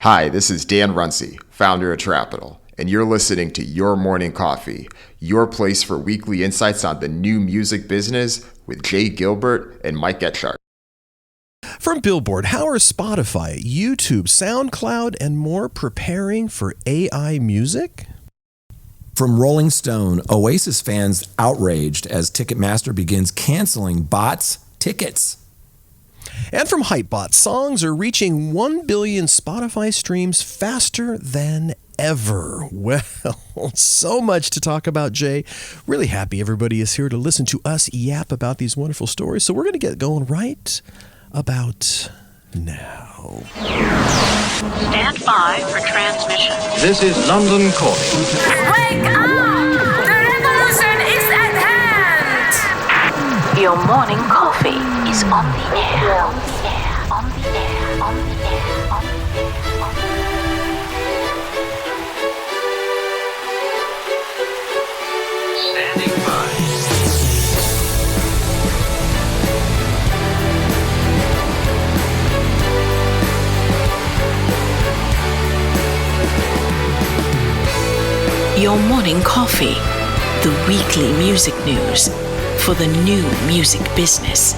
Hi, this is Dan Runcie, founder of Trapital, and you're listening to Your Morning Coffee, your place for weekly insights on the new music business with Jay Gilbert and Mike Etchart. From Billboard, how are Spotify, YouTube, Soundcloud, and more preparing for AI music? From Rolling Stone, Oasis fans outraged as Ticketmaster begins canceling bots' tickets. And from Hypebot, songs are reaching 1 billion Spotify streams faster than ever. Well, so much to talk about, Jay. Really happy everybody is here to listen to us yap about these wonderful stories. So we're going to get going right about now. Stand by for transmission. This is London calling. Wake up! The revolution is at hand! Your morning coffee is on the air. On the air. On the air. On the air. On the air. On the air. Standing by. Your morning coffee, the weekly music news for the new music business.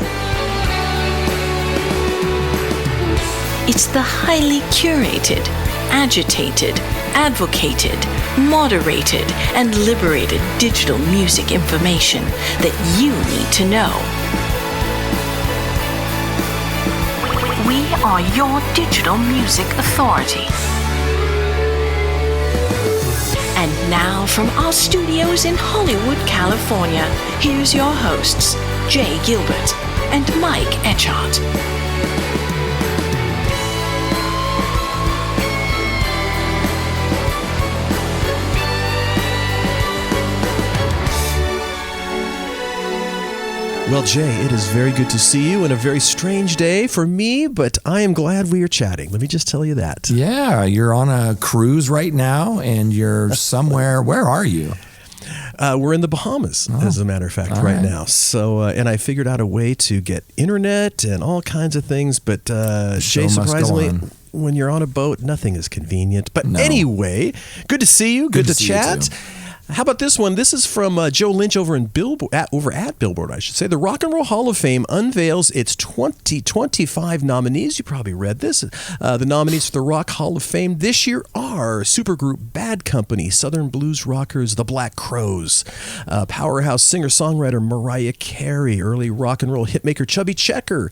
It's the highly curated, agitated, advocated, moderated, and liberated digital music information that you need to know. We are your digital music authority. And now from our studios in Hollywood, California, here's your hosts, Jay Gilbert and Mike Etchart. Well, Jay, it is very good to see you and a very strange day for me, but I am glad we are chatting. Let me just tell you that. Yeah, you're on a cruise right now and you're somewhere. Where are you? We're in the Bahamas, as a matter of fact, right now. So, and I figured out a way to get internet and all kinds of things, but Jay, surprisingly, when you're on a boat, nothing is convenient. But anyway, good to see you. Good to chat. How about this one? This is from Joe Lynch over in Billboard, over at Billboard, I should say. The Rock and Roll Hall of Fame unveils its 2025 nominees. You probably read this. The nominees for the Rock Hall of Fame this year are supergroup Bad Company, Southern blues rockers The Black Crowes, powerhouse singer-songwriter Mariah Carey, early rock and roll hitmaker Chubby Checker,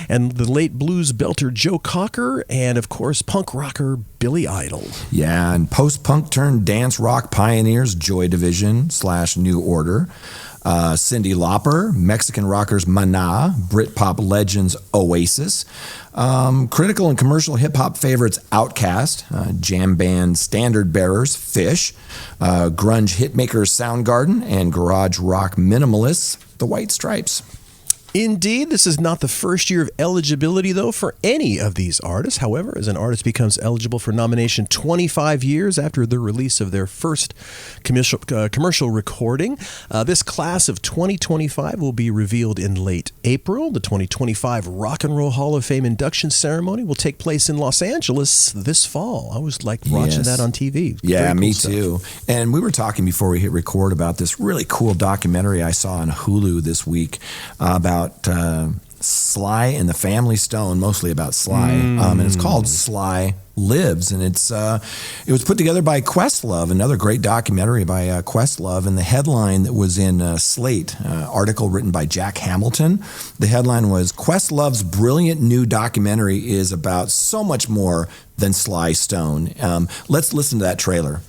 and the late blues belter Joe Cocker, and of course punk rocker Billy Idol. Yeah, and post-punk turned dance rock pioneers Joy Division / New Order, Cyndi Lauper, Mexican rockers Maná, Britpop legends Oasis, critical and commercial hip-hop favorites Outkast, jam band standard bearers Fish, grunge hitmakers Soundgarden, and garage rock minimalists The White Stripes. Indeed, this is not the first year of eligibility, though, for any of these artists. However, as an artist becomes eligible for nomination 25 years after the release of their first commercial recording, this class of 2025 will be revealed in late April. The 2025 Rock and Roll Hall of Fame induction ceremony will take place in Los Angeles this fall. I always liked watching that on TV. Yeah, Very cool me stuff. too. And we were talking before we hit record about this really cool documentary I saw on Hulu this week about Sly and the Family Stone, mostly about Sly, and it's called Sly Lives, and it was put together by Questlove, another great documentary by Questlove, and the headline that was in Slate, article written by Jack Hamilton, the headline was, Questlove's brilliant new documentary is about so much more than Sly Stone. Let's listen to that trailer.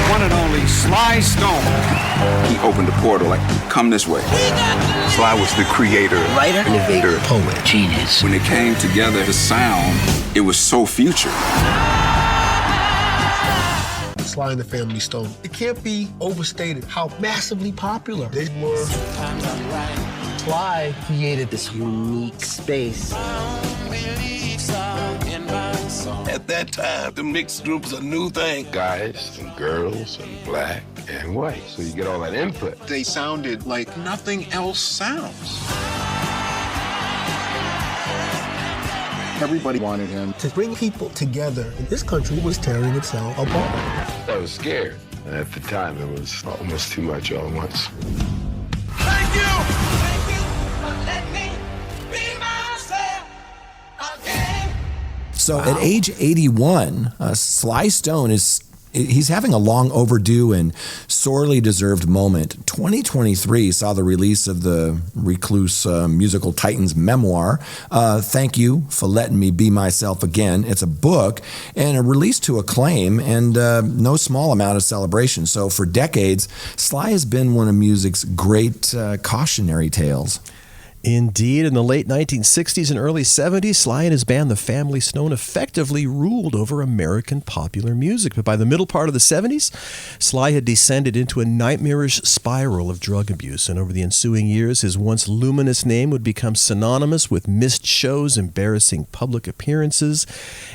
One and only Sly Stone. He opened the portal like, come this way. Sly was the creator, Writer, innovator, poet, genius. When it came together, the sound, it was so future. Sly and the Family Stone. It can't be overstated how massively popular they were. Sly created this unique space. At that time, the mixed group was a new thing. Guys and girls and black and white. So you get all that input. They sounded like nothing else sounds. Everybody wanted him. To bring people together, this country was tearing itself apart. I was scared. At the time, it was almost too much all at once. Thank you! Thank you for letting me be myself again. So at age 81, Sly Stone he's having a long overdue and sorely deserved moment. 2023 saw the release of the recluse musical Titans memoir, Thank You for Letting Me Be Myself Again. It's a book and a release to acclaim and no small amount of celebration. So for decades, Sly has been one of music's great cautionary tales. Indeed, in the late 1960s and early 70s, Sly and his band, the Family Stone, effectively ruled over American popular music. But by the middle part of the 70s, Sly had descended into a nightmarish spiral of drug abuse. And over the ensuing years, his once luminous name would become synonymous with missed shows, embarrassing public appearances,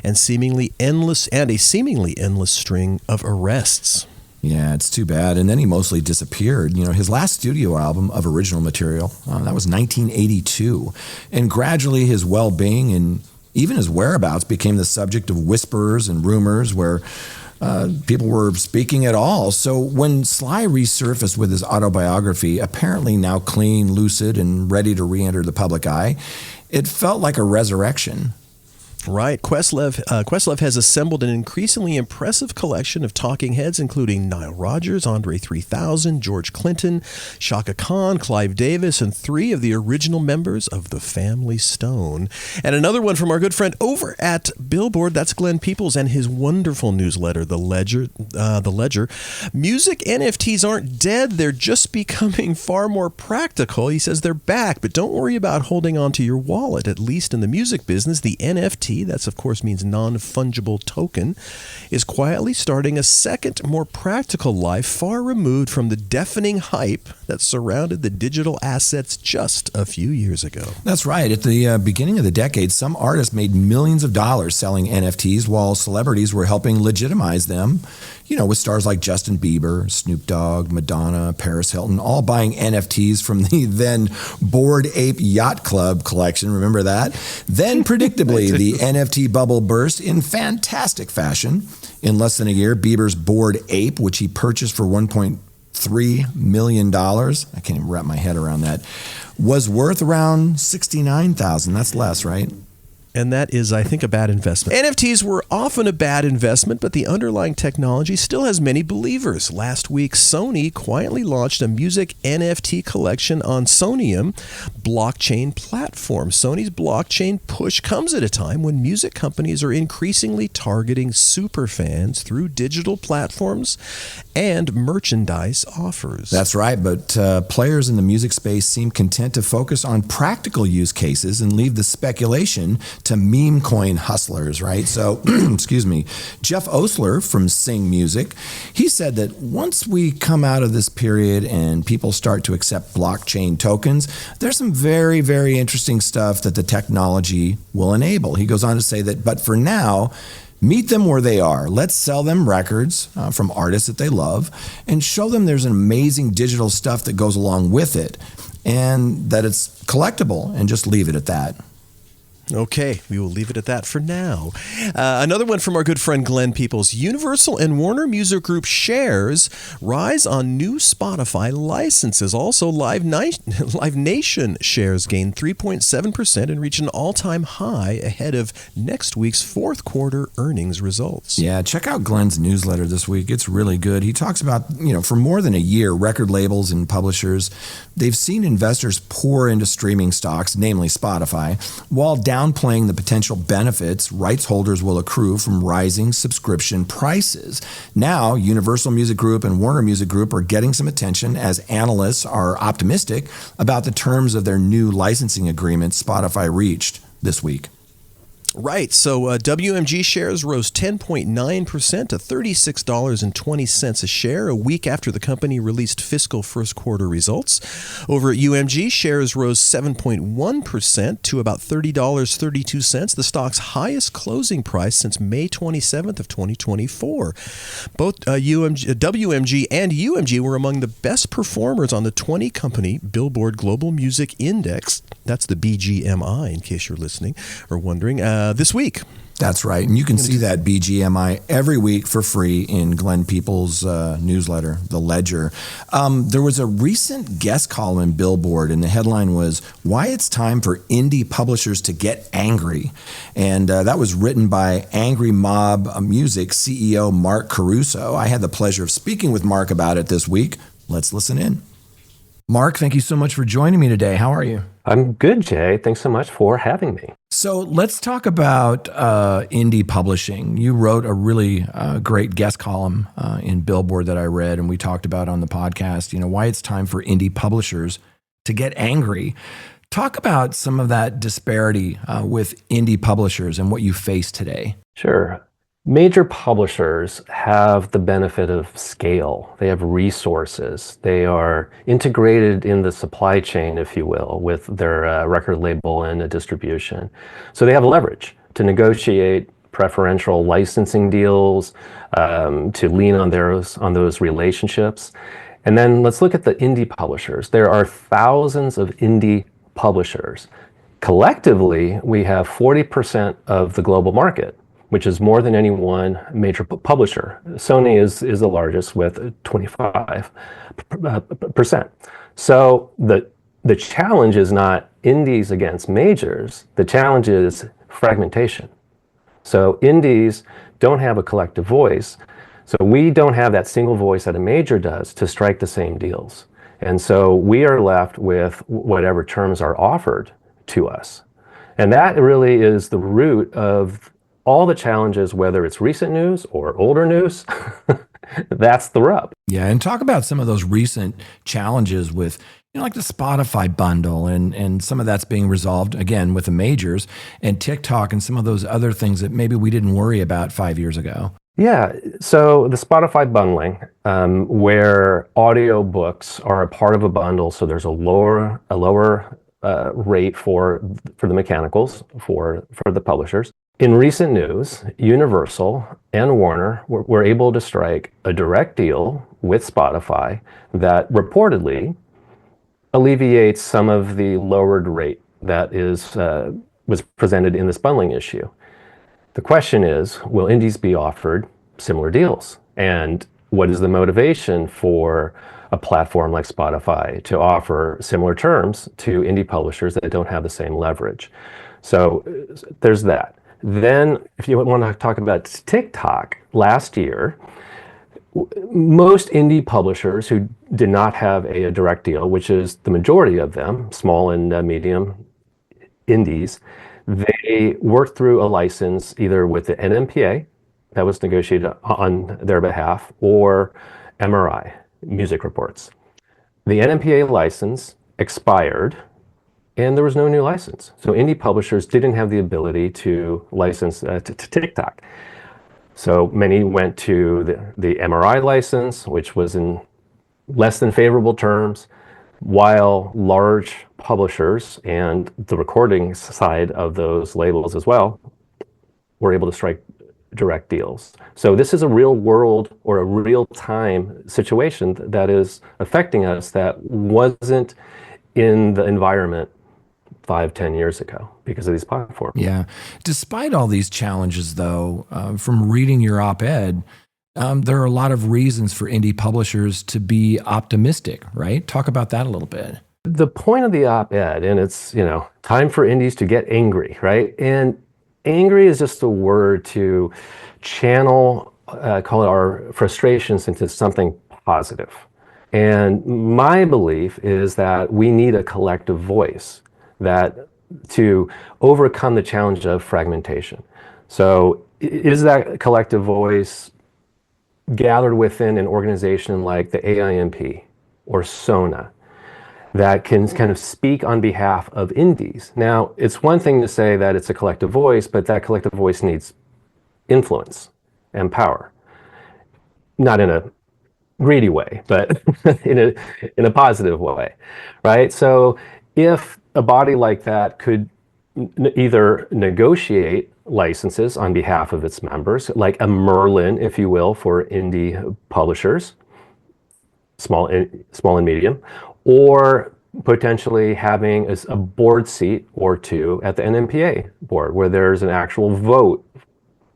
and a seemingly endless string of arrests. Yeah, it's too bad. And then he mostly disappeared. His last studio album of original material, that was 1982. And gradually his well-being and even his whereabouts became the subject of whispers and rumors where people were speaking at all. So when Sly resurfaced with his autobiography, apparently now clean, lucid, and ready to re-enter the public eye, it felt like a resurrection. Right. Questlove has assembled an increasingly impressive collection of talking heads, including Nile Rodgers, Andre 3000, George Clinton, Chaka Khan, Clive Davis, and 3 of the original members of the Family Stone. And another one from our good friend over at Billboard, that's Glenn Peoples and his wonderful newsletter, The Ledger. Music NFTs aren't dead. They're just becoming far more practical. He says they're back, but don't worry about holding on to your wallet. At least in the music business, the NFT, that's of course means non-fungible token, is quietly starting a second, more practical life far removed from the deafening hype that surrounded the digital assets just a few years ago. That's right. At the beginning of the decade, some artists made millions of dollars selling NFTs while celebrities were helping legitimize them, with stars like Justin Bieber, Snoop Dogg, Madonna, Paris Hilton, all buying NFTs from the then Bored Ape Yacht Club collection. Remember that? Then, predictably, the NFT bubble burst in fantastic fashion. In less than a year, Bieber's Bored Ape, which he purchased for $1.3 million, I can't even wrap my head around that, was worth around $69,000. That's less, right? And that is, I think, a bad investment. NFTs were often a bad investment, but the underlying technology still has many believers. Last week, Sony quietly launched a music NFT collection on Sonium blockchain platform. Sony's blockchain push comes at a time when music companies are increasingly targeting superfans through digital platforms and merchandise offers. That's right, but players in the music space seem content to focus on practical use cases and leave the speculation to meme coin hustlers, right? So, excuse me, Jeff Osler from Sing Music, he said that once we come out of this period and people start to accept blockchain tokens, there's some very, very interesting stuff that the technology will enable. He goes on to say that, but for now, meet them where they are. Let's sell them records from artists that they love and show them there's an amazing digital stuff that goes along with it and that it's collectible, and just leave it at that. Okay, we will leave it at that for now. Another one from our good friend Glenn Peoples. Universal and Warner Music Group shares rise on new Spotify licenses. Also, Live Nation shares gained 3.7% and reach an all-time high ahead of next week's fourth quarter earnings results. Yeah, check out Glenn's newsletter this week. It's really good. He talks about, for more than a year, record labels and publishers, they've seen investors pour into streaming stocks, namely Spotify, while downplaying the potential benefits rights holders will accrue from rising subscription prices. Now, Universal Music Group and Warner Music Group are getting some attention as analysts are optimistic about the terms of their new licensing agreement Spotify reached this week. Right. So WMG shares rose 10.9% to $36.20 a share a week after the company released fiscal first quarter results. Over at UMG, shares rose 7.1% to about $30.32, the stock's highest closing price since May 27th of 2024. Both WMG and UMG were among the best performers on the 20-company Billboard Global Music Index. That's the BGMI, in case you're listening or wondering. this week. That's right. And you can see that BGMI every week for free in Glenn Peoples' newsletter, The Ledger. There was a recent guest column in Billboard, and the headline was, "Why It's Time for Indie Publishers to Get Angry." And that was written by Angry Mob Music CEO Marc Caruso. I had the pleasure of speaking with Marc about it this week. Let's listen in. Marc, thank you so much for joining me today. How are you? I'm good, Jay. Thanks so much for having me. So let's talk about indie publishing. You wrote a really great guest column in Billboard that I read, and we talked about on the podcast, why it's time for indie publishers to get angry. Talk about some of that disparity with indie publishers and what you face today. Sure. Major publishers have the benefit of scale. They have resources. They are integrated in the supply chain, if you will, with their record label and a distribution. So they have leverage to negotiate preferential licensing deals, to lean on those relationships. And then let's look at the indie publishers. There are thousands of indie publishers. Collectively, we have 40% of the global market, which is more than any one major publisher. Sony is the largest with 25%. So the challenge is not indies against majors. The challenge is fragmentation. So indies don't have a collective voice. So we don't have that single voice that a major does to strike the same deals. And so we are left with whatever terms are offered to us. And that really is the root of all the challenges, whether it's recent news or older news. That's the rub. Yeah, and talk about some of those recent challenges with, like the Spotify bundle and some of that's being resolved, again, with the majors, and TikTok and some of those other things that maybe we didn't worry about 5 years ago. Yeah, so the Spotify bundling, where audio books are a part of a bundle, so there's a lower rate for the mechanicals, for the publishers. In recent news, Universal and Warner were able to strike a direct deal with Spotify that reportedly alleviates some of the lowered rate that was presented in this bundling issue. The question is, will indies be offered similar deals? And what is the motivation for a platform like Spotify to offer similar terms to indie publishers that don't have the same leverage? So there's that. Then, if you want to talk about TikTok, last year, most indie publishers who did not have a direct deal, which is the majority of them, small and medium indies, they worked through a license either with the NMPA that was negotiated on their behalf or MRI, Music Reports. The NMPA license expired, and there was no new license. So indie publishers didn't have the ability to license to TikTok. So many went to the MRI license, which was in less than favorable terms, while large publishers and the recording side of those labels as well were able to strike direct deals. So this is a real world or a real time situation that is affecting us that wasn't in the environment 5-10 years ago because of these platforms. Yeah. Despite all these challenges, though, from reading your op-ed, there are a lot of reasons for indie publishers to be optimistic, right? Talk about that a little bit. The point of the op-ed, and it's, time for indies to get angry, right? And angry is just a word to channel, call it our frustrations into something positive. And my belief is that we need a collective voice to overcome the challenge of fragmentation. So is that collective voice gathered within an organization like the AIMP or SONA that can kind of speak on behalf of indies? Now, it's one thing to say that it's a collective voice, but that collective voice needs influence and power. Not in a greedy way, but in a positive way, right? So if a body like that could either negotiate licenses on behalf of its members, like a Merlin, if you will, for indie publishers, small and medium, or potentially having a board seat or two at the NMPA board, where there's an actual vote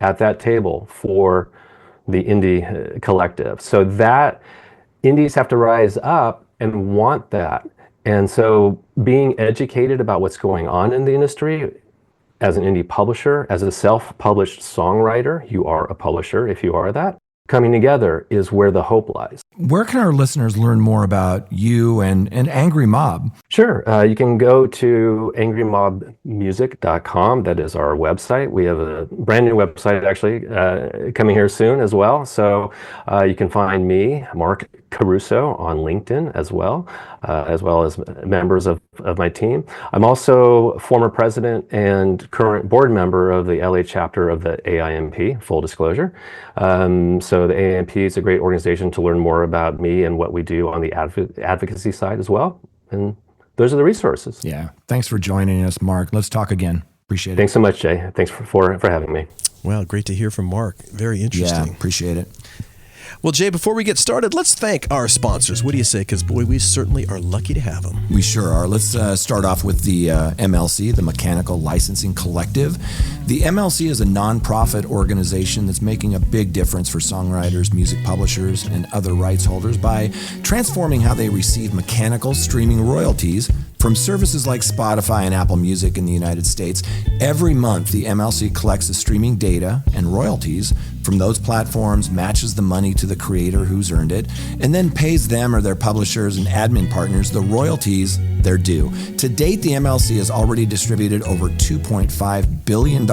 at that table for the indie collective. So that indies have to rise up and want that. And so being educated about what's going on in the industry as an indie publisher, as a self-published songwriter, you are a publisher if you are that, coming together is where the hope lies. Where can our listeners learn more about you and Angry Mob? Sure. You can go to angrymobmusic.com. That is our website. We have a brand new website actually coming here soon as well. So you can find me, Marc Caruso, on LinkedIn as well as members of my team. I'm also former president and current board member of the LA chapter of the AIMP, full disclosure. So the AIMP is a great organization to learn more about me and what we do on the advocacy side as well. And those are the resources. Yeah. Thanks for joining us, Marc. Let's talk again. Appreciate it. Thanks so much, Jay. Thanks for having me. Wow, great to hear from Marc. Very interesting. Yeah, appreciate it. Well, Jay, before we get started, let's thank our sponsors. What do you say? Because, boy, we certainly are lucky to have them. We sure are. Let's start off with the MLC, the Mechanical Licensing Collective. The MLC is a nonprofit organization that's making a big difference for songwriters, music publishers, and other rights holders by transforming how they receive mechanical streaming royalties from services like Spotify and Apple Music in the United States. Every month, the MLC collects the streaming data and royalties from those platforms, matches the money to the creator who's earned it, and then pays them or their publishers and admin partners the royalties they're due. To date, the MLC has already distributed over $2.5 billion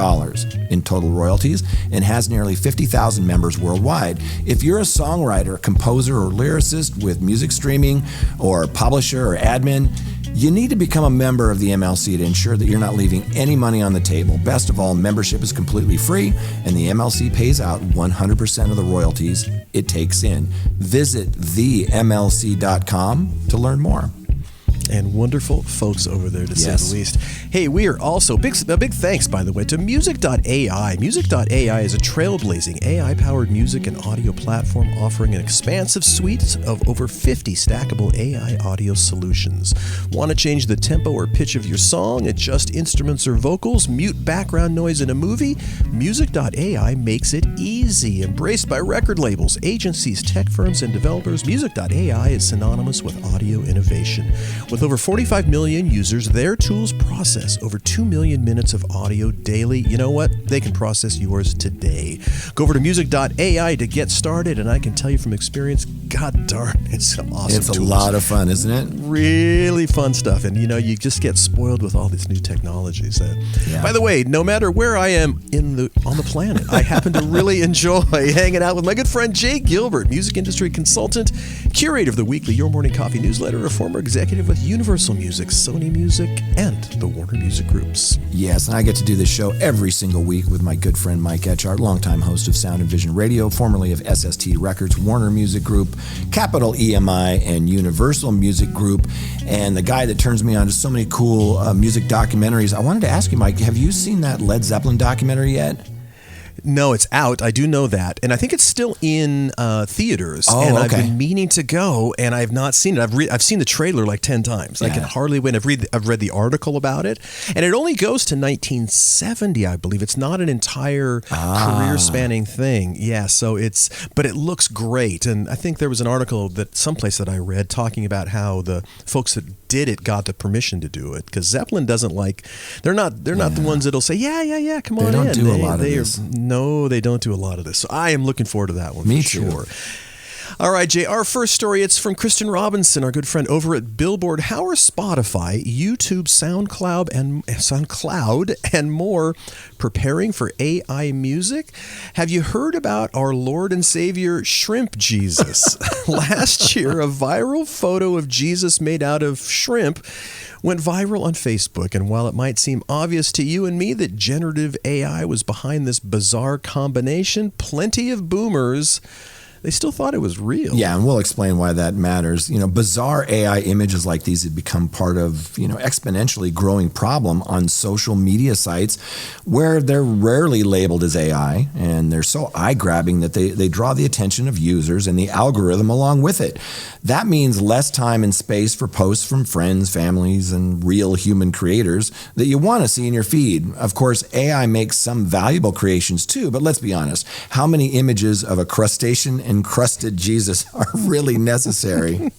in total royalties and has nearly 50,000 members worldwide. If you're a songwriter, composer, or lyricist with music streaming or publisher or admin, you need to become a member of the MLC to ensure that you're not leaving any money on the table. Best of all, membership is completely free, and the MLC pays out 100% of the royalties it takes in. Visit themlc.com to learn more. And wonderful folks over there, to say the least. Hey, we are also, a big thanks, by the way, to Music.ai. Music.ai is a trailblazing AI-powered music and audio platform offering an expansive suite of over 50 stackable AI audio solutions. Want to change the tempo or pitch of your song, adjust instruments or vocals, mute background noise in a movie? Music.ai makes it easy. Embraced by record labels, agencies, tech firms, and developers, Music.ai is synonymous with audio innovation. With over 45 million users, their tools process over 2 million minutes of audio daily. You know what? They can process yours today. Go over to music.ai to get started, and I can tell you from experience, god darn, it's awesome. It's a lot of fun, isn't it? Really fun stuff. And, you know, you just get spoiled with all these new technologies. By the way, no matter where I am on the planet, I happen to really enjoy hanging out with my good friend Jay Gilbert, music industry consultant, curator of the weekly Your Morning Coffee newsletter, a former executive with Universal Music, Sony Music, and the Warner Music Groups. Yes, and I get to do this show every single week with my good friend Mike Etchart, longtime host of Sound and Vision Radio, formerly of SST Records, Warner Music Group, Capital EMI, and Universal Music Group, and the guy that turns me on to so many cool music documentaries. I wanted to ask you, Mike, have you seen that Led Zeppelin documentary yet? No, it's out. I do know that. And I think it's still in theaters. Oh, and okay. I've been meaning to go, and I've not seen it. I've seen the trailer like 10 times. Yeah. I can hardly wait. I've read the article about it. And it only goes to 1970, I believe. It's not an entire career-spanning thing. Yeah, but it looks great. And I think there was an article someplace that I read talking about how the folks that did it got the permission to do it, because Zeppelin doesn't they're not the ones that'll say come on in. They don't do a lot of this. No, they don't do a lot of this. So I am looking forward to that one. Me for too. Sure. All right, Jay, our first story, it's from Kristen Robinson, our good friend over at Billboard. How are Spotify, YouTube, SoundCloud, and more preparing for AI music? Have you heard about our Lord and Savior Shrimp Jesus? Last year, a viral photo of Jesus made out of shrimp went viral on Facebook, and while it might seem obvious to you and me that generative AI was behind this bizarre combination, plenty of boomers they still thought it was real. Yeah, and we'll explain why that matters. Bizarre AI images like these have become part of, exponentially growing problem on social media sites where they're rarely labeled as AI, and they're so eye-grabbing that they draw the attention of users and the algorithm along with it. That means less time and space for posts from friends, families, and real human creators that you want to see in your feed. Of course, AI makes some valuable creations too, but let's be honest, how many images of a crustacean-encrusted Jesus are really necessary?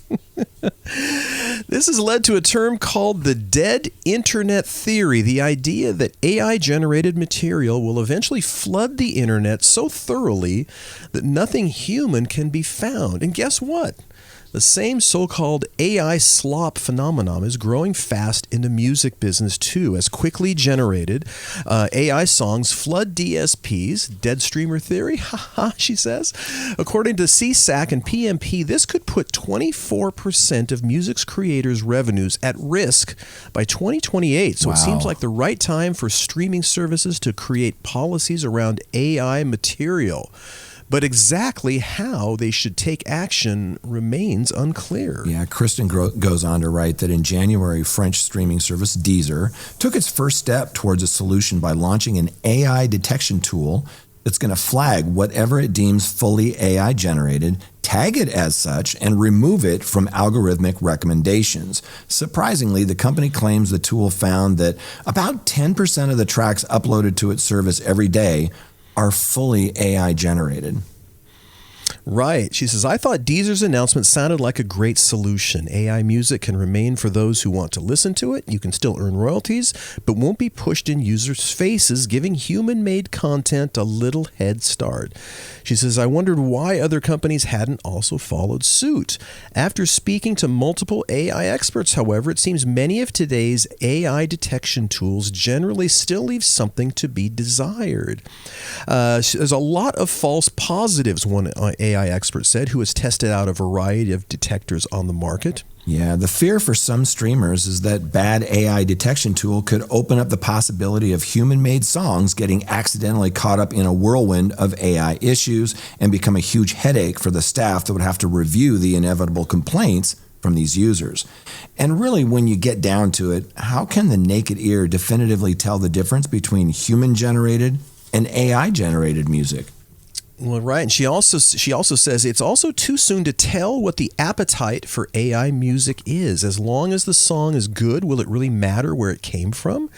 This has led to a term called the dead internet theory, the idea that AI-generated material will eventually flood the internet so thoroughly that nothing human can be found. And guess what? The same so-called AI slop phenomenon is growing fast in the music business too, as quickly generated AI songs flood DSPs, dead streamer theory, haha, she says. According to CSAC and PMP, this could put 24% of music's creators' revenues at risk by 2028. So It seems like the right time for streaming services to create policies around AI material. But exactly how they should take action remains unclear. Yeah, Kristen goes on to write that in January, French streaming service Deezer took its first step towards a solution by launching an AI detection tool that's going to flag whatever it deems fully AI generated, tag it as such, and remove it from algorithmic recommendations. Surprisingly, the company claims the tool found that about 10% of the tracks uploaded to its service every day are fully AI generated. Right. She says, I thought Deezer's announcement sounded like a great solution. AI music can remain for those who want to listen to it. You can still earn royalties, but won't be pushed in users' faces, giving human-made content a little head start. She says, I wondered why other companies hadn't also followed suit. After speaking to multiple AI experts, however, it seems many of today's AI detection tools generally still leave something to be desired. There's a lot of false positives, one AI expert said, who has tested out a variety of detectors on the market. Yeah, the fear for some streamers is that bad AI detection tool could open up the possibility of human-made songs getting accidentally caught up in a whirlwind of AI issues and become a huge headache for the staff that would have to review the inevitable complaints from these users. And really, when you get down to it, how can the naked ear definitively tell the difference between human-generated and AI-generated music? Well, right. And she also says it's also too soon to tell what the appetite for AI music is. As long as the song is good, will it really matter where it came from?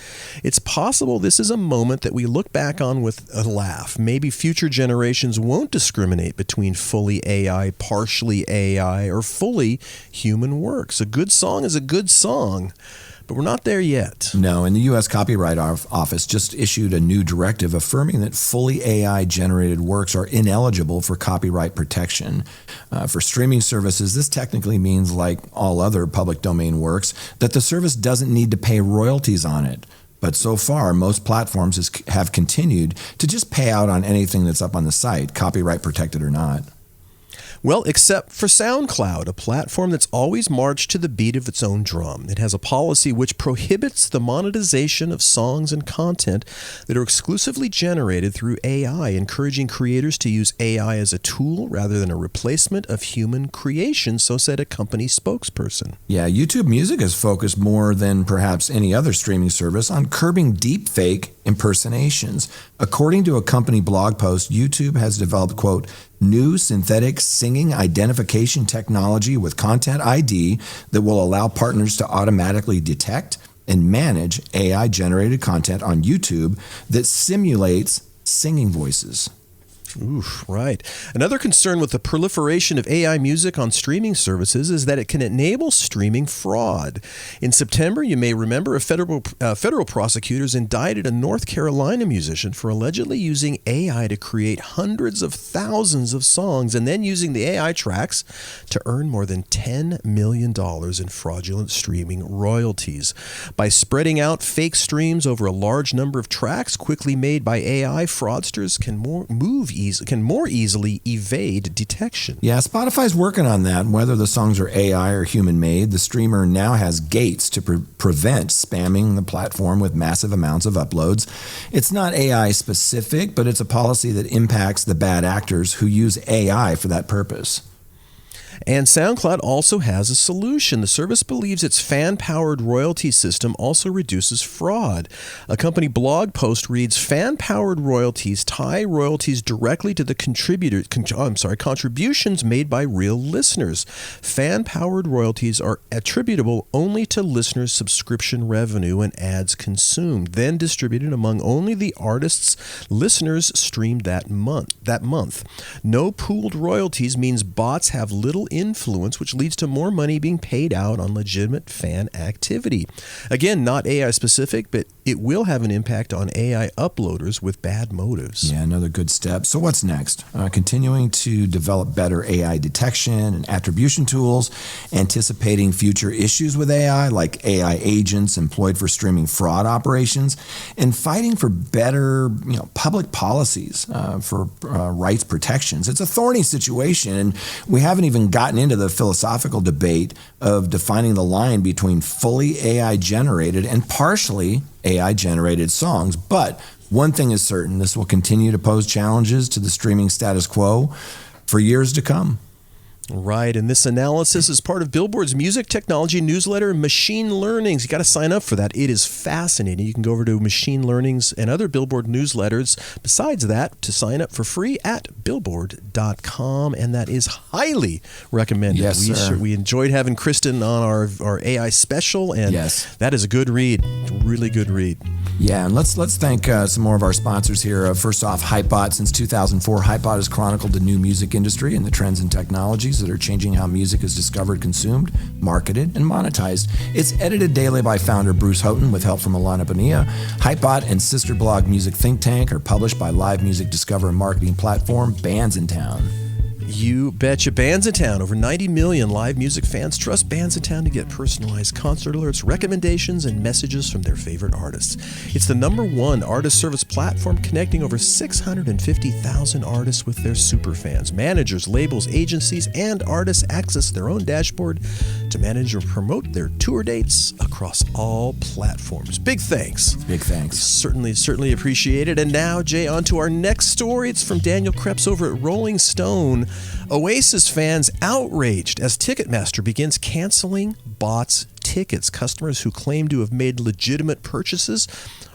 It's possible this is a moment that we look back on with a laugh. Maybe future generations won't discriminate between fully AI, partially AI, or fully human works. A good song is a good song. But we're not there yet. No, and the U.S. Copyright Office just issued a new directive affirming that fully AI-generated works are ineligible for copyright protection. For streaming services, this technically means, like all other public domain works, that the service doesn't need to pay royalties on it. But so far, most platforms have continued to just pay out on anything that's up on the site, copyright protected or not. Well, except for Soundcloud, a platform that's always marched to the beat of its own drum. It has a policy which prohibits the monetization of songs and content that are exclusively generated through AI, encouraging creators to use AI as a tool rather than a replacement of human creation, so said a company spokesperson. Yeah, YouTube Music is focused more than perhaps any other streaming service on curbing deepfake impersonations. According to a company blog post, YouTube has developed, quote, new synthetic singing identification technology with Content ID that will allow partners to automatically detect and manage AI-generated content on YouTube that simulates singing voices. Oof, right. Another concern with the proliferation of AI music on streaming services is that it can enable streaming fraud. In September, you may remember, federal prosecutors indicted a North Carolina musician for allegedly using AI to create hundreds of thousands of songs and then using the AI tracks to earn more than $10 million in fraudulent streaming royalties. By spreading out fake streams over a large number of tracks quickly made by AI, fraudsters can move more easily evade detection. Yeah, Spotify's working on that. Whether the songs are AI or human-made, the streamer now has gates to prevent spamming the platform with massive amounts of uploads. It's not AI specific, but it's a policy that impacts the bad actors who use AI for that purpose. And SoundCloud also has a solution. The service believes its fan-powered royalty system also reduces fraud. A company blog post reads, "Fan-powered royalties tie royalties directly to the contributions made by real listeners. Fan-powered royalties are attributable only to listeners' subscription revenue and ads consumed, then distributed among only the artists' listeners streamed that month. No pooled royalties means bots have little influence, which leads to more money being paid out on legitimate fan activity." Again, not AI specific, but it will have an impact on AI uploaders with bad motives. Yeah, another good step. So what's next? Continuing to develop better AI detection and attribution tools, anticipating future issues with AI, like AI agents employed for streaming fraud operations, and fighting for better public policies for rights protections. It's a thorny situation, and we haven't even gotten into the philosophical debate of defining the line between fully AI-generated and partially AI-generated songs. But one thing is certain, this will continue to pose challenges to the streaming status quo for years to come. Right, and this analysis is part of Billboard's music technology newsletter, Machine Learnings. You got to sign up for that. It is fascinating. You can go over to Machine Learnings and other Billboard newsletters. Besides that, to sign up for free at Billboard.com, and that is highly recommended. Yes, sir. We enjoyed having Kristen on our AI special, and that is a good read, really good read. Yeah, and let's thank some more of our sponsors here. First off, Hypebot. Since 2004, Hypebot has chronicled the new music industry and the trends and technologies that are changing how music is discovered, consumed, marketed, and monetized. It's edited daily by founder Bruce Houghton with help from Alana Bonilla. Hypebot and sister blog Music Think Tank are published by live music discovery and marketing platform Bands in Town. You betcha. Bands in Town. Over 90 million live music fans trust Bands in Town to get personalized concert alerts, recommendations, and messages from their favorite artists. It's the #1 artist service platform connecting over 650,000 artists with their superfans. Managers, labels, agencies, and artists access their own dashboard to manage or promote their tour dates across all platforms. Big thanks. Big thanks. Certainly appreciate it. And now, Jay, on to our next story. It's from Daniel Krebs over at Rolling Stone. Oasis fans outraged as Ticketmaster begins canceling bots tickets. Customers who claim to have made legitimate purchases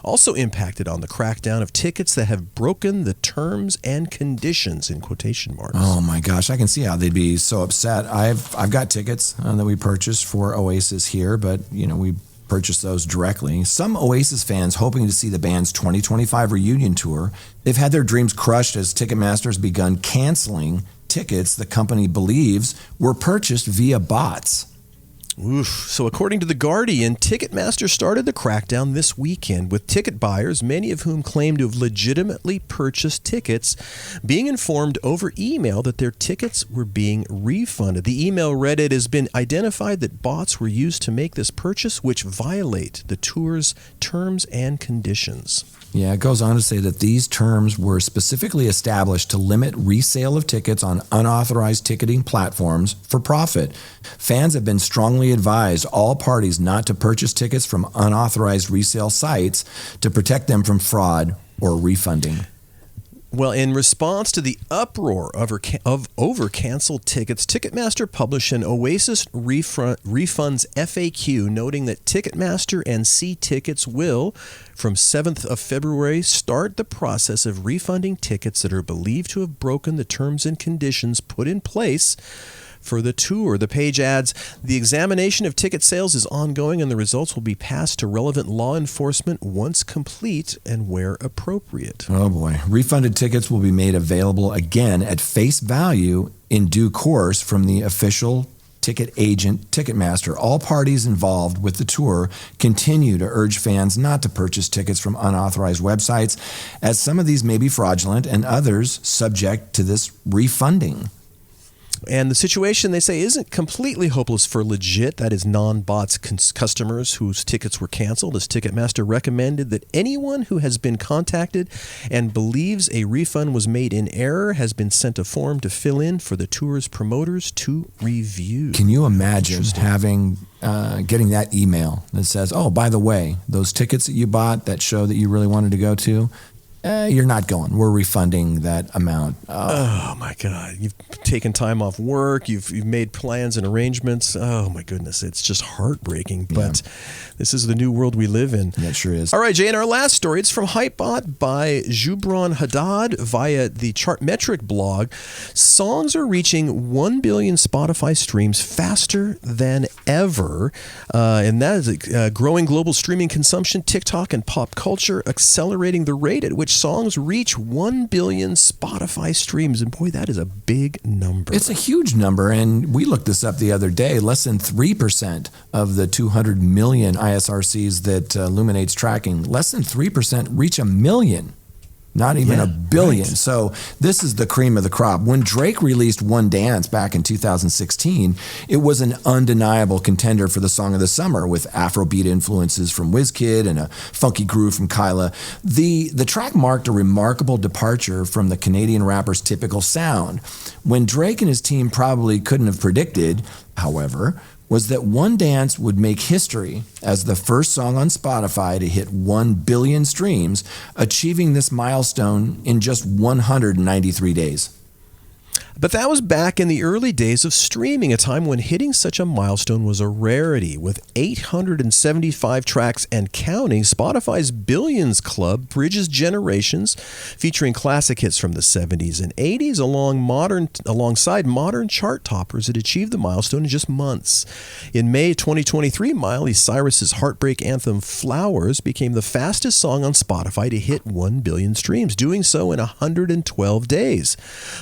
also impacted on the crackdown of tickets that have broken the terms and conditions, in quotation marks. Oh my gosh, I can see how they'd be so upset. I've got tickets that we purchased for Oasis here, but we purchased those directly. Some Oasis fans hoping to see the band's 2025 reunion tour, they've had their dreams crushed as Ticketmaster has begun canceling tickets the company believes were purchased via bots. Oof. So according to The Guardian, Ticketmaster started the crackdown this weekend with ticket buyers, many of whom claim to have legitimately purchased tickets, being informed over email that their tickets were being refunded. The email read, "It has been identified that bots were used to make this purchase, which violate the tour's terms and conditions." Yeah, it goes on to say that these terms were specifically established to limit resale of tickets on unauthorized ticketing platforms for profit. Fans have been strongly advised all parties not to purchase tickets from unauthorized resale sites to protect them from fraud or refunding. Well, in response to the uproar over canceled tickets, Ticketmaster published an Oasis refunds FAQ noting that Ticketmaster and C-Tickets will, from 7th of February, start the process of refunding tickets that are believed to have broken the terms and conditions put in place for the tour. The page adds, "The examination of ticket sales is ongoing and the results will be passed to relevant law enforcement once complete and where appropriate." Oh boy. Refunded tickets will be made available again at face value in due course from the official ticket agent Ticketmaster. All parties involved with the tour continue to urge fans not to purchase tickets from unauthorized websites, as some of these may be fraudulent and others subject to this refunding. And the situation, they say, isn't completely hopeless for legit, that is non-bots customers whose tickets were canceled, as Ticketmaster recommended that anyone who has been contacted and believes a refund was made in error has been sent a form to fill in for the tour's promoters to review. Can you imagine having getting that email that says, oh, by the way, those tickets that you bought, that show that you really wanted to go to, you're not going. We're refunding that amount. Oh my God. You've taken time off work. You've made plans and arrangements. Oh my goodness. It's just heartbreaking. But this is the new world we live in. Yeah, it sure is. All right, Jay, and our last story, it's from Hypebot by Jubran Haddad via the Chartmetric blog. Songs are reaching 1 billion Spotify streams faster than ever. And that is growing global streaming consumption, TikTok, and pop culture accelerating the rate at which songs reach 1 billion Spotify streams. And boy, that is a big number. It's a huge number. And we looked this up the other day. Less than 3% of the 200 million ISRCs that Illuminate's tracking, less than 3% reach 1 million. Not even a billion. Right. So this is the cream of the crop. When Drake released One Dance back in 2016, it was an undeniable contender for the Song of the Summer with Afrobeat influences from WizKid and a funky groove from Kyla. The track marked a remarkable departure from the Canadian rapper's typical sound. When Drake and his team probably couldn't have predicted, however, was that One Dance would make history as the first song on Spotify to hit 1 billion streams, achieving this milestone in just 193 days. But that was back in the early days of streaming, a time when hitting such a milestone was a rarity. With 875 tracks and counting, Spotify's Billions Club bridges generations, featuring classic hits from the 70s and 80s alongside modern chart toppers that achieved the milestone in just months. In May 2023, Miley Cyrus's heartbreak anthem Flowers became the fastest song on Spotify to hit 1 billion streams, doing so in 112 days.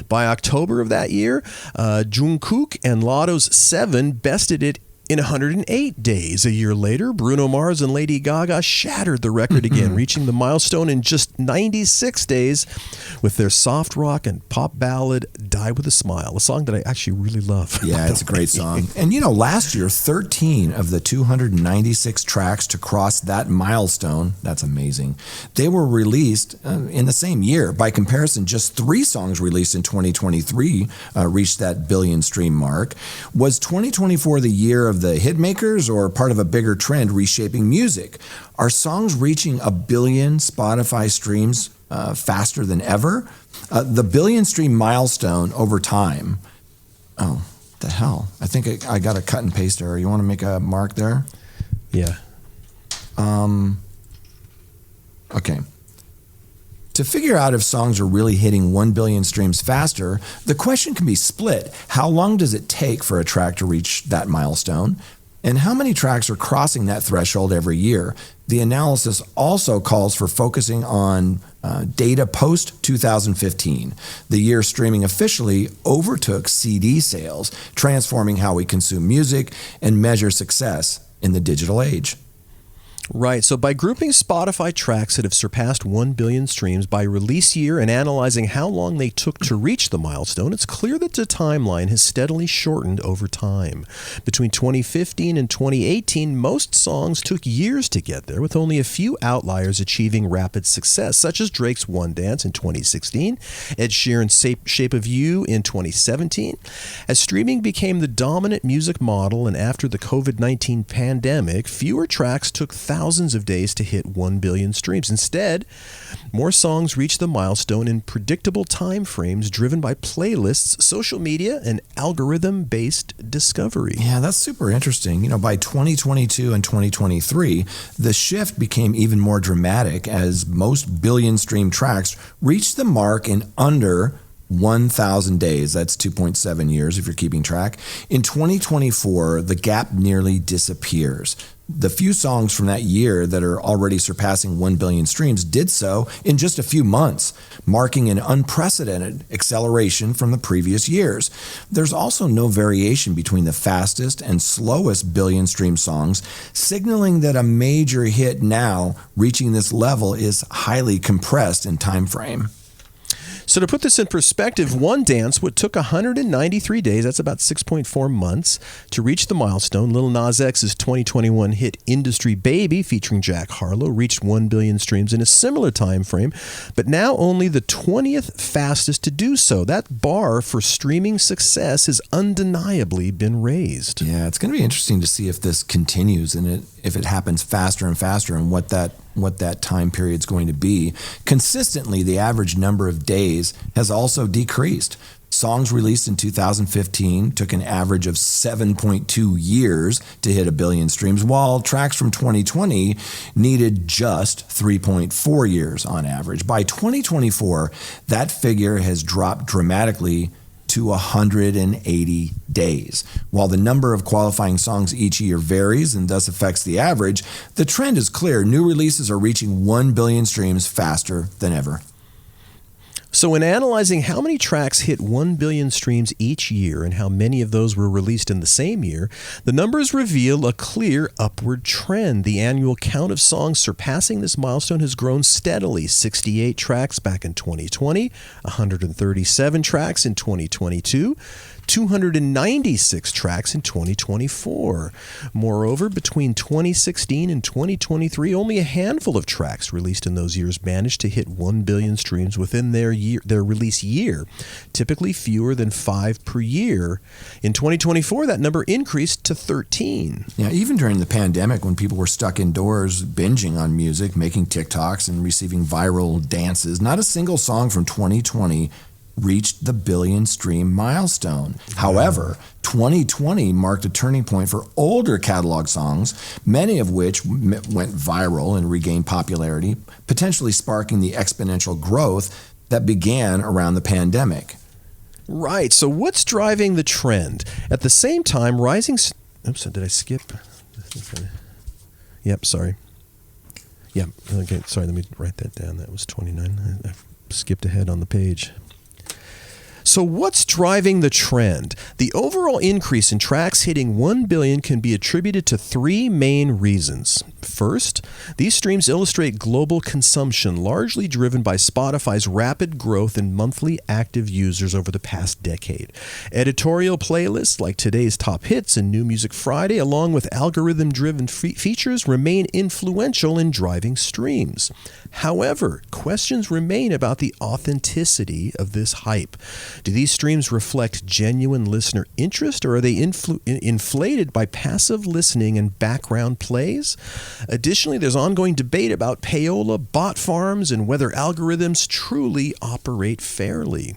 By October of that year, Jungkook and Lotto's 7 bested it in 108 days. A year later, Bruno Mars and Lady Gaga shattered the record again, reaching the milestone in just 96 days with their soft rock and pop ballad Die With a Smile, a song that I actually really love. Yeah, it's a great song. And last year, 13 of the 296 tracks to cross that milestone, that's amazing, they were released in the same year. By comparison, just 3 songs released in 2023 reached that billion stream mark. Was 2024 the year of the hitmakers or part of a bigger trend reshaping music? Are songs reaching 1 billion Spotify streams faster than ever? The billion stream milestone over time. Oh, the hell. I think I got a cut and paste error. You want to make a mark there? Yeah. Okay. To figure out if songs are really hitting 1 billion streams faster, the question can be split. How long does it take for a track to reach that milestone? And how many tracks are crossing that threshold every year? The analysis also calls for focusing on data post-2015, the year streaming officially overtook CD sales, transforming how we consume music and measure success in the digital age. Right. So by grouping Spotify tracks that have surpassed 1 billion streams by release year and analyzing how long they took to reach the milestone, it's clear that the timeline has steadily shortened over time. Between 2015 and 2018, most songs took years to get there, with only a few outliers achieving rapid success, such as Drake's One Dance in 2016, Ed Sheeran's Shape of You in 2017. As streaming became the dominant music model and after the COVID-19 pandemic, fewer tracks took thousands of days to hit 1 billion streams. Instead, more songs reach the milestone in predictable time frames driven by playlists, social media, and algorithm-based discovery. Yeah, that's super interesting. By 2022 and 2023, the shift became even more dramatic as most billion stream tracks reached the mark in under 1,000 days. That's 2.7 years if you're keeping track. In 2024, the gap nearly disappears. The few songs from that year that are already surpassing 1 billion streams did so in just a few months, marking an unprecedented acceleration from the previous years. There's also no variation between the fastest and slowest billion stream songs, signaling that a major hit now reaching this level is highly compressed in time frame. So to put this in perspective, One Dance, what took 193 days, that's about 6.4 months, to reach the milestone. Lil Nas X's 2021 hit Industry Baby, featuring Jack Harlow, reached 1 billion streams in a similar time frame, but now only the 20th fastest to do so. That bar for streaming success has undeniably been raised. Yeah, it's going to be interesting to see if this continues and if it happens faster and faster, and what that time period is going to be. Consistently, the average number of days has also decreased. Songs released in 2015 took an average of 7.2 years to hit 1 billion streams, while tracks from 2020 needed just 3.4 years on average. By 2024, that figure has dropped dramatically to 180 days. While the number of qualifying songs each year varies and thus affects the average, the trend is clear. New releases are reaching 1 billion streams faster than ever. So in analyzing how many tracks hit 1 billion streams each year and how many of those were released in the same year, the numbers reveal a clear upward trend. The annual count of songs surpassing this milestone has grown steadily. 68 tracks back in 2020, 137 tracks in 2022, 296 tracks in 2024. Moreover, between 2016 and 2023, only a handful of tracks released in those years managed to hit 1 billion streams within their release year, typically fewer than 5 per year. In 2024, that number increased to 13. Yeah, even during the pandemic, when people were stuck indoors binging on music, making TikToks, and receiving viral dances, not a single song from 2020 reached the billion stream milestone. However, 2020 marked a turning point for older catalog songs, many of which went viral and regained popularity, potentially sparking the exponential growth that began around the pandemic. Right. So what's driving the trend? At the same time, rising... Oops, did I skip? Yep, sorry. Yep. Okay, sorry, let me write that down. That was 29. I skipped ahead on the page. So what's driving the trend? The overall increase in tracks hitting 1 billion can be attributed to 3 main reasons. First, these streams illustrate global consumption, largely driven by Spotify's rapid growth in monthly active users over the past decade. Editorial playlists like today's Top Hits and New Music Friday, along with algorithm-driven features, remain influential in driving streams. However, questions remain about the authenticity of this hype. Do these streams reflect genuine listener interest, or are they inflated by passive listening and background plays? Additionally, there's ongoing debate about payola, bot farms, and whether algorithms truly operate fairly.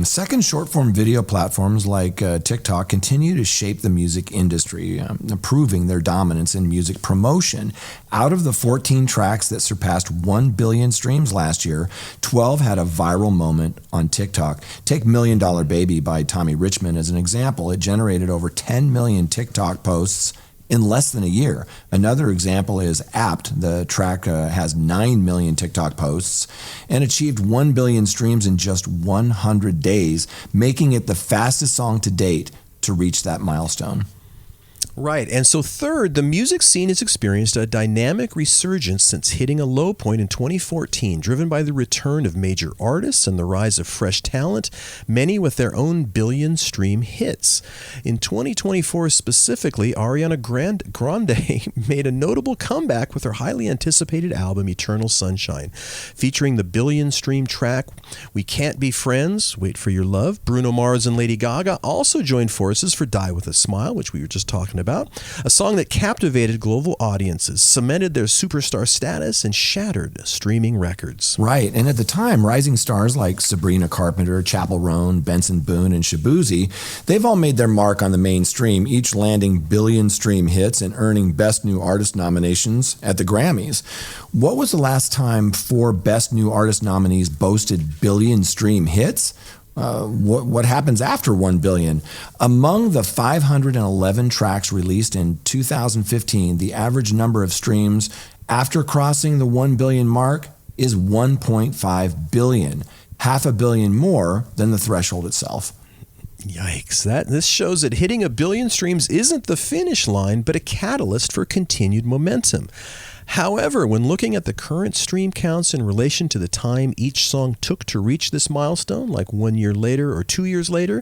Second, short-form video platforms like TikTok continue to shape the music industry, proving their dominance in music promotion. Out of the 14 tracks that surpassed 1 billion streams last year, 12 had a viral moment on TikTok. Take $1 Million Baby by Tommy Richmond as an example. It generated over 10 million TikTok posts in less than a year. Another example is Apt. The track has 9 million TikTok posts and achieved 1 billion streams in just 100 days, making it the fastest song to date to reach that milestone. Right. And so third, the music scene has experienced a dynamic resurgence since hitting a low point in 2014, driven by the return of major artists and the rise of fresh talent, many with their own billion-stream hits. In 2024 specifically, Ariana Grande made a notable comeback with her highly anticipated album, Eternal Sunshine, featuring the billion-stream track We Can't Be Friends, Wait for Your Love. Bruno Mars and Lady Gaga also joined forces for Die With a Smile, which we were just talking about, a song that captivated global audiences, cemented their superstar status, and shattered streaming records. Right, and at the time, rising stars like Sabrina Carpenter, Chappell Roan, Benson Boone, and Shabuzi, they've all made their mark on the mainstream, each landing billion-stream hits and earning Best New Artist nominations at the Grammys. What was the last time 4 Best New Artist nominees boasted billion-stream hits? What happens after 1 billion? Among the 511 tracks released in 2015, the average number of streams after crossing the 1 billion mark is 1.5 billion, 500 million more than the threshold itself. Yikes. This shows that hitting 1 billion streams isn't the finish line, but a catalyst for continued momentum. However, when looking at the current stream counts in relation to the time each song took to reach this milestone, like 1 year later or 2 years later,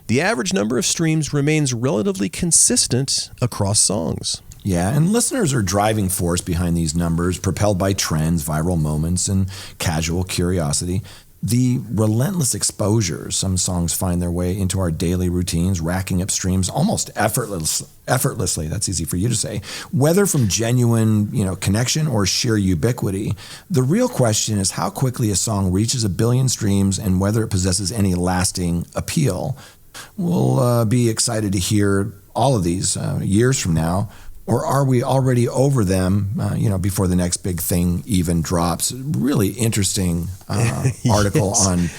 the average number of streams remains relatively consistent across songs. Yeah, and listeners are driving force behind these numbers, propelled by trends, viral moments, and casual curiosity. The relentless exposure some songs find their way into our daily routines, racking up streams almost effortlessly. That's easy for you to say. Whether from genuine, connection or sheer ubiquity, the real question is how quickly a song reaches 1 billion streams and whether it possesses any lasting appeal. We'll be excited to hear all of these years from now. Or are we already over them, before the next big thing even drops? Really interesting article Yes. on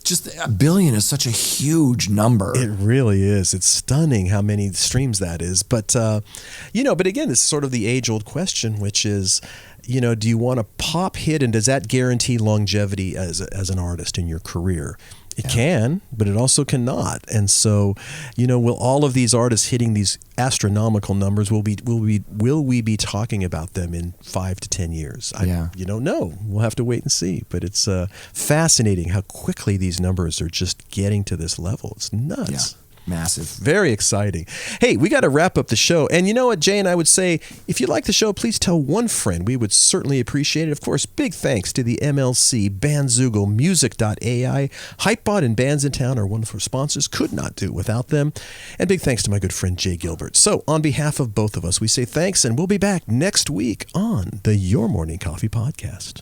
just 1 billion is such a huge number. It really is. It's stunning how many streams that is. But, but again, this is sort of the age-old question, which is, do you want a pop hit, and does that guarantee longevity as an artist in your career? It can, but it also cannot. And so, will all of these artists hitting these astronomical numbers, will we be talking about them in 5 to 10 years? You don't know. We'll have to wait and see. But it's fascinating how quickly these numbers are just getting to this level. It's nuts. Yeah. Massive. Very exciting. Hey, we got to wrap up the show. And you know what, Jay and I would say, if you like the show, please tell one friend. We would certainly appreciate it. Of course, big thanks to the MLC, Bandzoogle, Music.ai, Hypebot, and Bands in Town, our wonderful sponsors. Could not do it without them. And big thanks to my good friend, Jay Gilbert. So on behalf of both of us, we say thanks, and we'll be back next week on the Your Morning Coffee Podcast.